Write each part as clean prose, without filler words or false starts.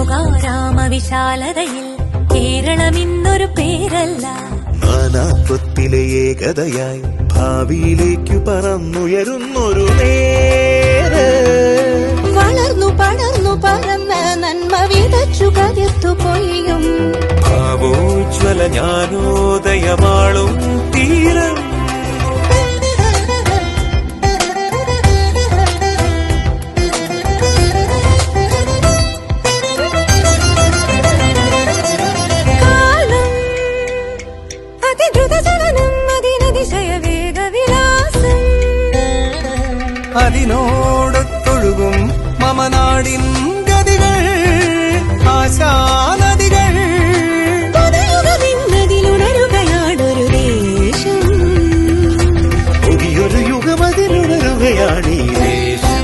ലോകാരാമവിശാലതയിൽ കേരളം ഇന്നൊരു പേരല്ല, നാനാത്വത്തിലെ ഏകതയായി ഭാവിയിലേക്കു പറന്നുയരുന്നൊരു നേര്. വളർന്നു പടർന്നു പറന്ന് നന്മ വിതച്ചു കരുത്തു പൊയ്യും ഭാവോജ്വല ജ്ഞാനോദയമാളും തീരം. അതിനോടൊത്തൊഴുകും മമനാടിൻ ഗതികൾ, ആശാനദികൾ. പുതിയുഗമെന്നതിലുണരുകയാണൊരു ദേശം, പുതിയൊരു യുഗമതിലുണരുകയാണീ ദേശം.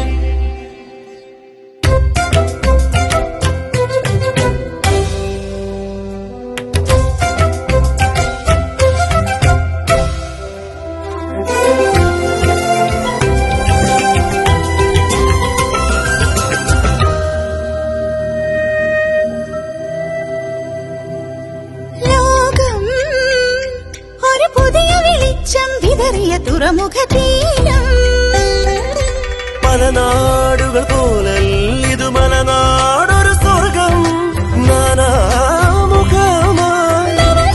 തുറമുഖതീരം പല നാടുകൾ പോലല്ലിതു മലനാടൊരു സ്വർഗം. നാനാമുഖമായി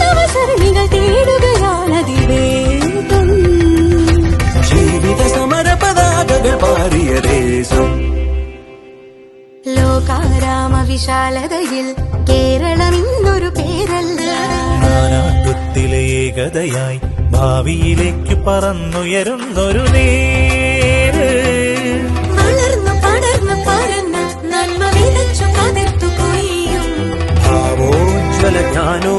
നവസരണികൾ തേടുകയാണതിവേഗം, ജീവിത സമര പതാകകൾ പാറിയ ദേശം. ലോകാരാമവിശാലതയിൽ കേരളം ഇന്നൊരു പേരല്ല, നാനാത്വത്തിലെ ഏകതയായി ഭാവിയിലേക്കു പറന്നുയരുന്നൊരു നേര്. വളർന്നു പടർന്നു പറന്ന് നന്മ വിതച്ചു കതിർത്തു കൊയ്യും ഭാവോജ്വല ജ്ഞാനോ